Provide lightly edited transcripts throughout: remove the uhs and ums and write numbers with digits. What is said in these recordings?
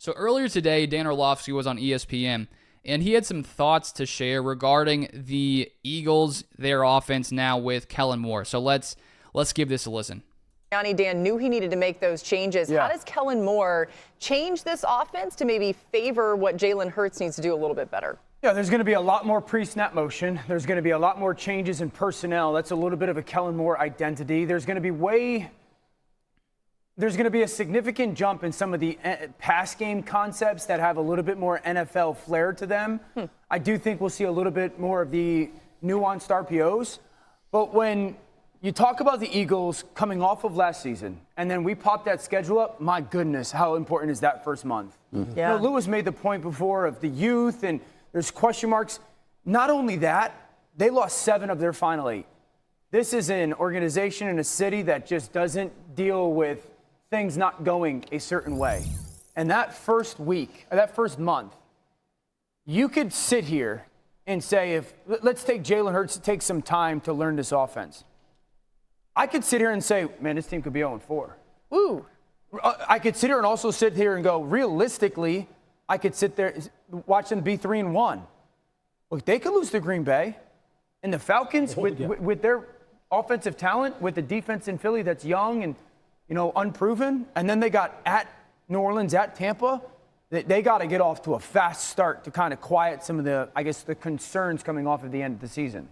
So earlier today, Dan Orlovsky was on ESPN, and he had some thoughts to share regarding the Eagles, their offense now with Kellen Moore. So let's give this a listen. Dan knew he needed to make those changes. Yeah. How does Kellen Moore change this offense to maybe favor what Jalen Hurts needs to do a little bit better? Yeah, there's going to be a lot more pre-snap motion. There's going to be a lot more changes in personnel. That's a little bit of a Kellen Moore identity. There's going to be a significant jump in some of the pass game concepts that have a little bit more NFL flair to them. I do think we'll see a little bit more of the nuanced RPOs. But when you talk about the Eagles coming off of last season, and then we pop that schedule up, my goodness, how important is that first month? Yeah. You know, Lewis made the point before of the youth, and there's question marks. Not only that, they lost 7 of their final 8. This is an organization in a city that just doesn't deal with things not going a certain way. And that first week, or that first month, you could sit here and say, let's take Jalen Hurts to take some time to learn this offense. I could sit here and say, man, this team could be 0-4. Ooh. I could sit here and also sit here and go, realistically, I could sit there, watch them be 3-1. Look, they could lose to Green Bay. And the Falcons, with their offensive talent, with the defense in Philly that's young and, unproven, and then they got at New Orleans, at Tampa, they got to get off to a fast start to kind of quiet some of the concerns coming off of the end of the season.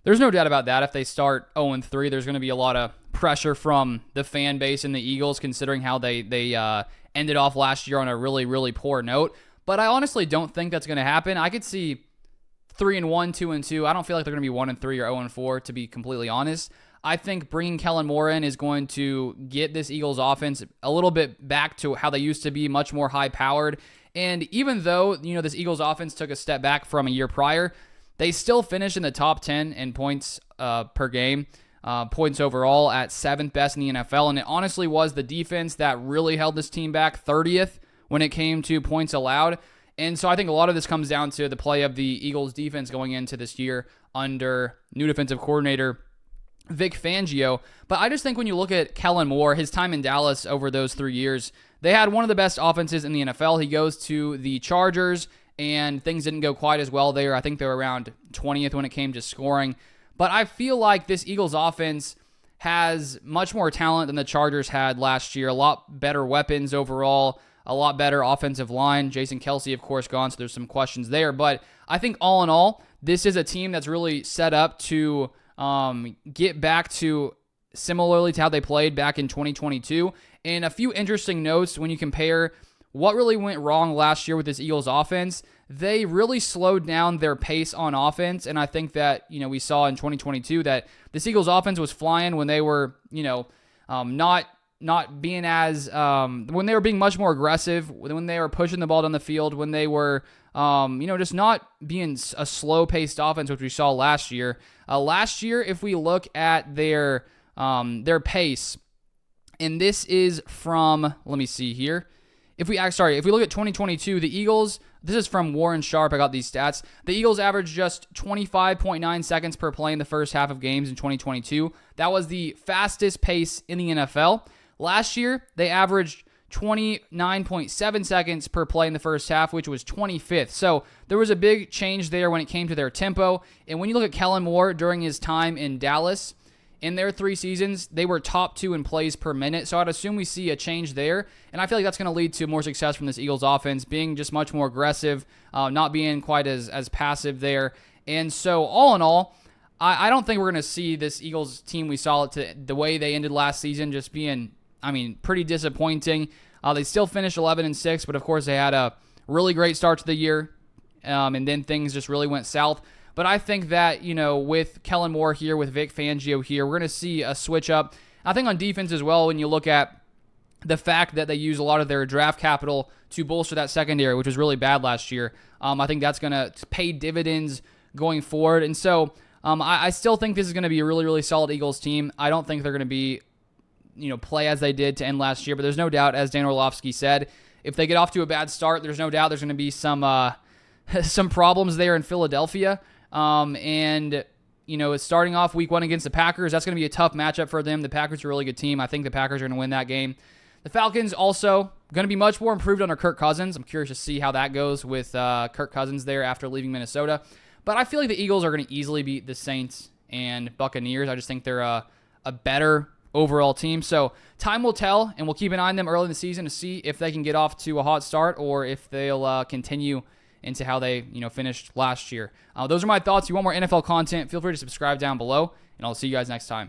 There's no doubt about that. If they start 0-3, there's going to be a lot of pressure from the fan base and the Eagles, considering how they ended off last year on a really, really poor note. But I honestly don't think that's going to happen. I could see 3-1, 2-2. I don't feel like they're going to be 1-3 or 0-4, to be completely honest. I think bringing Kellen Moore in is going to get this Eagles offense a little bit back to how they used to be, much more high-powered. And even though, this Eagles offense took a step back from a year prior, they still finish in the top 10 in points per game, points overall at 7th best in the NFL. And it honestly was the defense that really held this team back, 30th when it came to points allowed. And so I think a lot of this comes down to the play of the Eagles defense going into this year under new defensive coordinator Vic Fangio. But I just think when you look at Kellen Moore, his time in Dallas over those 3 years, they had one of the best offenses in the NFL. He goes to the Chargers, and things didn't go quite as well there. I think they were around 20th when it came to scoring. But I feel like this Eagles offense has much more talent than the Chargers had last year. A lot better weapons overall, a lot better offensive line. Jason Kelce, of course, gone, so there's some questions there. But I think all in all, this is a team that's really set up to get back to similarly to how they played back in 2022. And a few interesting notes when you compare what really went wrong last year with this Eagles offense. They really slowed down their pace on offense, and I think that, we saw in 2022 that this Eagles offense was flying when they were, not being as, when they were being much more aggressive, when they were pushing the ball down the field, when they were, just not being a slow-paced offense, which we saw last year. Last year, if we look at their pace, and this is from, let me see here. If we look at 2022, the Eagles, this is from Warren Sharp, I got these stats. The Eagles averaged just 25.9 seconds per play in the first half of games in 2022. That was the fastest pace in the NFL. Last year, they averaged 29.7 seconds per play in the first half, which was 25th. So there was a big change there when it came to their tempo. And when you look at Kellen Moore during his time in Dallas, in their 3 seasons, they were top 2 in plays per minute. So I'd assume we see a change there. And I feel like that's going to lead to more success from this Eagles offense, being just much more aggressive, not being quite as passive there. And so all in all, I don't think we're going to see this Eagles team we saw the way they ended last season just being, pretty disappointing. They still finished 11-6, but of course they had a really great start to the year, and then things just really went south. But I think that, with Kellen Moore here, with Vic Fangio here, we're going to see a switch up. I think on defense as well, when you look at the fact that they use a lot of their draft capital to bolster that secondary, which was really bad last year, I think that's going to pay dividends going forward. And so I still think this is going to be a really, really solid Eagles team. I don't think they're going to be, play as they did to end last year. But there's no doubt, as Dan Orlovsky said, if they get off to a bad start, there's no doubt there's going to be some problems there in Philadelphia. It's starting off week 1 against the Packers. That's going to be a tough matchup for them. The Packers are a really good team. I think the Packers are going to win that game. The Falcons also going to be much more improved under Kirk Cousins. I'm curious to see how that goes with Kirk Cousins there after leaving Minnesota. But I feel like the Eagles are going to easily beat the Saints and Buccaneers. I just think they're a better overall team. So time will tell, and we'll keep an eye on them early in the season to see if they can get off to a hot start or if they'll continue into how they finished last year. Those are my thoughts. If you want more NFL content, feel free to subscribe down below, and I'll see you guys next time.